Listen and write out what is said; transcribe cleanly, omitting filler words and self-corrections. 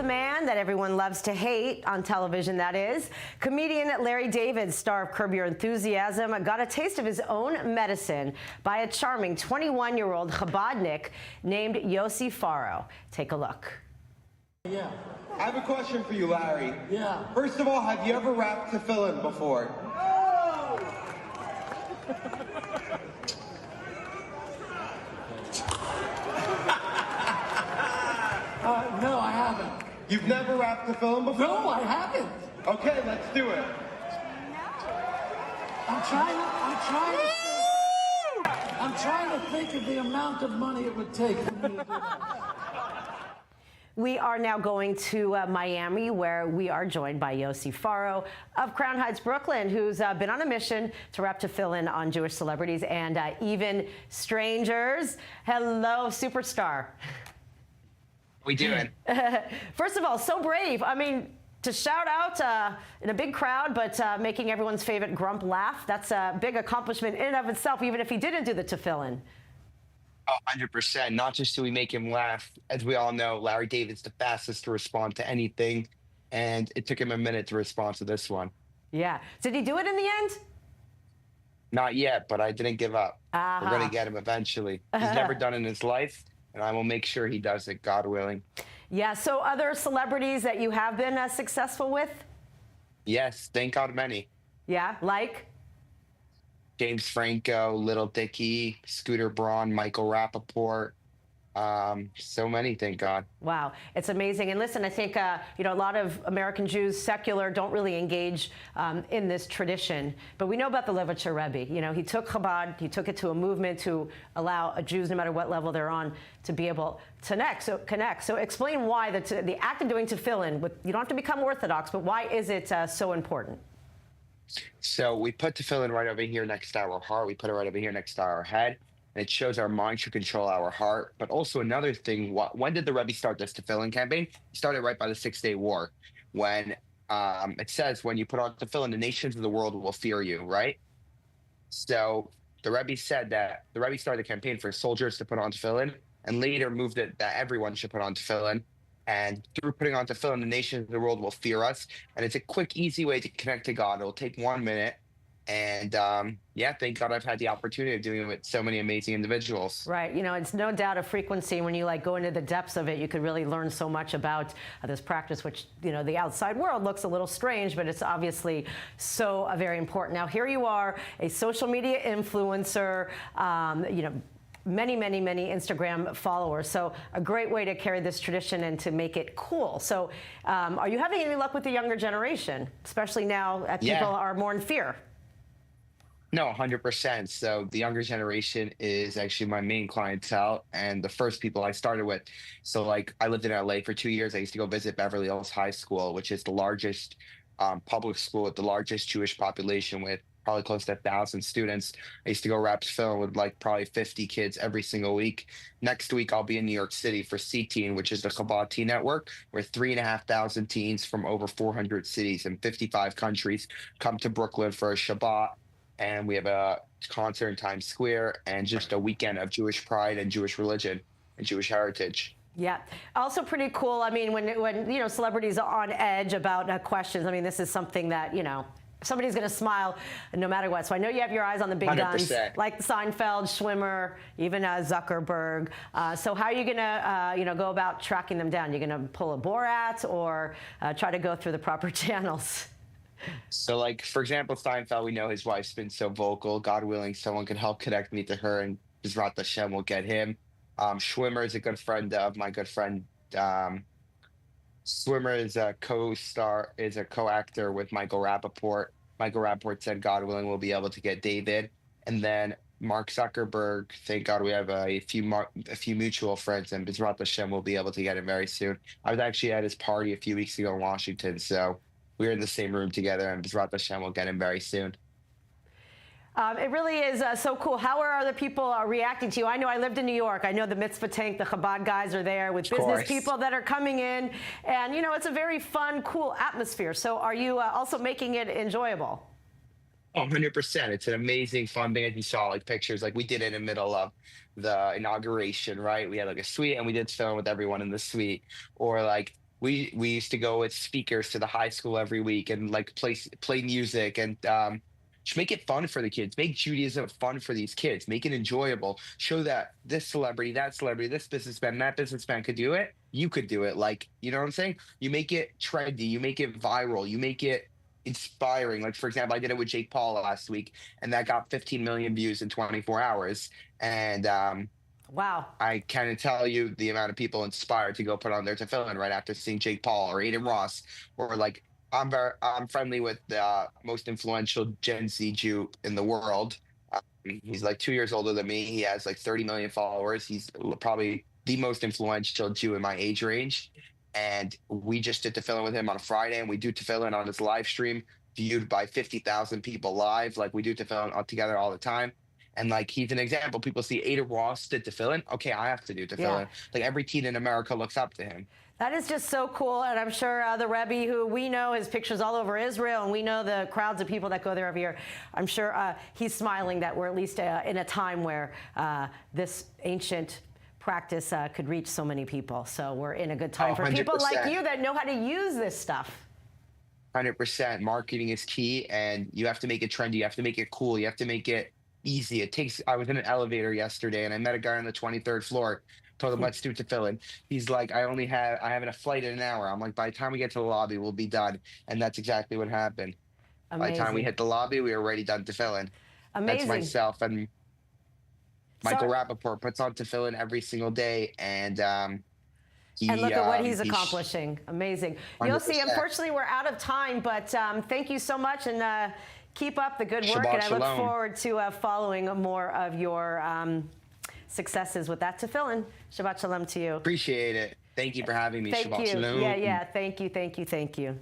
the man that everyone loves to hate on television, that is. Comedian Larry David, star of Curb Your Enthusiasm, got a taste of his own medicine by a charming 21-year-old Chabadnik named Yossi Farro. Take a look. Yeah. I have a question for you, Larry. Yeah. First of all, have you ever wrapped Tefillin before? No! No, I haven't. You've never wrapped Tefillin before? No, I haven't. Okay, let's do it. I'm trying to think of the amount of money it would take for me to do that. We are now going to Miami, where we are joined by Yossi Farro of Crown Heights, Brooklyn, who's been on a mission to wrap Tefillin on Jewish celebrities and even strangers. Hello, superstar. We doing? First of all, so brave. I mean, to shout out in a big crowd, but making everyone's favorite grump laugh, that's a big accomplishment in and of itself, even if he didn't do the Tefillin. Oh, 100%. Not just do we make him laugh. As we all know, Larry David's the fastest to respond to anything, and it took him a minute to respond to this one. Yeah. Did he do it in the end? Not yet, but I didn't give up. We're going to get him eventually. He's never done it in his life, and I will make sure he does it, God willing. Yeah. So other celebrities that you have been successful with? Yes, thank God many. Yeah, like? James Franco, Little Dicky, Scooter Braun, Michael Rappaport. So many, thank God. Wow, it's amazing. And listen, I think a lot of American Jews, secular, don't really engage in this tradition. But we know about the Lubavitcher Rebbe. He took Chabad, he took it to a movement to allow Jews, no matter what level they're on, to be able to connect. So explain why the act of doing Tefillin, you don't have to become Orthodox, but why is it so important? So we put Tefillin right over here next to our heart. We put it right over here next to our head. And it shows our mind should control our heart. But also another thing, when did the Rebbe start this Tefillin campaign? He started right by the 6-Day War, when it says, when you put on Tefillin, the nations of the world will fear you, right? So the Rebbe said that the Rebbe started the campaign for soldiers to put on Tefillin, and later moved it that everyone should put on Tefillin. And through putting on Tefillin, the nations of the world will fear us. And it's a quick, easy way to connect to God. It'll take 1 minute. And yeah, thank God I've had the opportunity of doing it with so many amazing individuals. Right. It's no doubt a frequency. When you go into the depths of it, you could really learn so much about this practice, which, the outside world looks a little strange, but it's obviously so very important. Now, here you are, a social media influencer, many Instagram followers. So a great way to carry this tradition and to make it cool. So are you having any luck with the younger generation, especially now that people are more in fear? No, 100%. So the younger generation is actually my main clientele and the first people I started with. So I lived in LA for 2 years. I used to go visit Beverly Hills High School, which is the largest public school with the largest Jewish population, with probably close to 1,000 students. I used to go wrap film with probably 50 kids every single week. Next week, I'll be in New York City for C-Teen, which is the Chabad Teen Network, where 3,500 teens from over 400 cities and 55 countries come to Brooklyn for a Shabbat. And we have a concert in Times Square and just a weekend of Jewish pride and Jewish religion and Jewish heritage. Yeah. Also pretty cool. I mean, when celebrities are on edge about questions, I mean, this is something that, somebody's going to smile no matter what. So I know you have your eyes on the big 100%. guns, like Seinfeld, Schwimmer, even Zuckerberg. So how are you going to, go about tracking them down? You're going to pull a Borat or try to go through the proper channels? So for example, Seinfeld, we know his wife's been so vocal. God willing, someone could help connect me to her, and Bezrat Hashem will get him. Schwimmer is a good friend of my good friend. Swimmer is a co-actor with Michael Rappaport. Michael Rappaport said, God willing, we'll be able to get David. And then Mark Zuckerberg, thank God we have a few mutual friends, and Bezrat Hashem will be able to get him very soon. I was actually at his party a few weeks ago in Washington, so we were in the same room together, and Bezrat Hashem will get him very soon. It really is so cool. How are other people reacting to you? I know I lived in New York. I know the mitzvah tank, the Chabad guys are there with business people that are coming in. And, it's a very fun, cool atmosphere. So are you also making it enjoyable? Oh, 100%. It's an amazing, fun thing. As you saw, pictures, we did it in the middle of the inauguration, right? We had a suite, and we did film with everyone in the suite. Or we used to go with speakers to the high school every week and like play music and just make it fun for the kids. Make Judaism fun for these kids. Make it enjoyable. Show that this celebrity, that celebrity, this businessman, that businessman could do it. You could do it. Like, you know what I'm saying? You make it trendy. You make it viral. You make it inspiring. Like, for example, I did it with Jake Paul last week, and that got 15 million views in 24 hours. And Wow. I can't tell you the amount of people inspired to go put on their tefillin right after seeing Jake Paul or Aiden Ross, or like I'm friendly with the most influential Gen Z Jew in the world. He's like 2 years older than me. He has like 30 million followers. He's probably the most influential Jew in my age range. And we just did tefillin with him on a Friday, and we do tefillin on his live stream, viewed by 50,000 people live. Like we do tefillin all together all the time. And like he's an example. People see Ada Ross did tefillin. Okay, I have to do tefillin. Yeah. Like every teen in America looks up to him. That is just so cool, and I'm sure the Rebbe, who we know his pictures all over Israel, and we know the crowds of people that go there every year, I'm sure he's smiling that we're at least in a time where this ancient practice could reach so many people. So we're in a good time for people like you that know how to use this stuff. 100%. Marketing is key, and you have to make it trendy. You have to make it cool. You have to make it easy. I was in an elevator yesterday, and I met a guy on the 23rd floor. Told him, let's do tefillin. He's like, I have a flight in an hour. I'm like, by the time we get to the lobby, we'll be done. And that's exactly what happened. Amazing. By the time we hit the lobby, we were already done tefillin. Amazing. That's myself. And Michael Rappaport puts on tefillin every single day. And and look at what he's accomplishing. Amazing. 100%. Yossi, unfortunately, we're out of time, but thank you so much, and keep up the good work. Shabbat and I look shalom. forward to following more of your successes with that tefillin. Shabbat shalom to you. Appreciate it. Thank you for having me. Thank Shabbat you. shalom. Yeah. Thank you.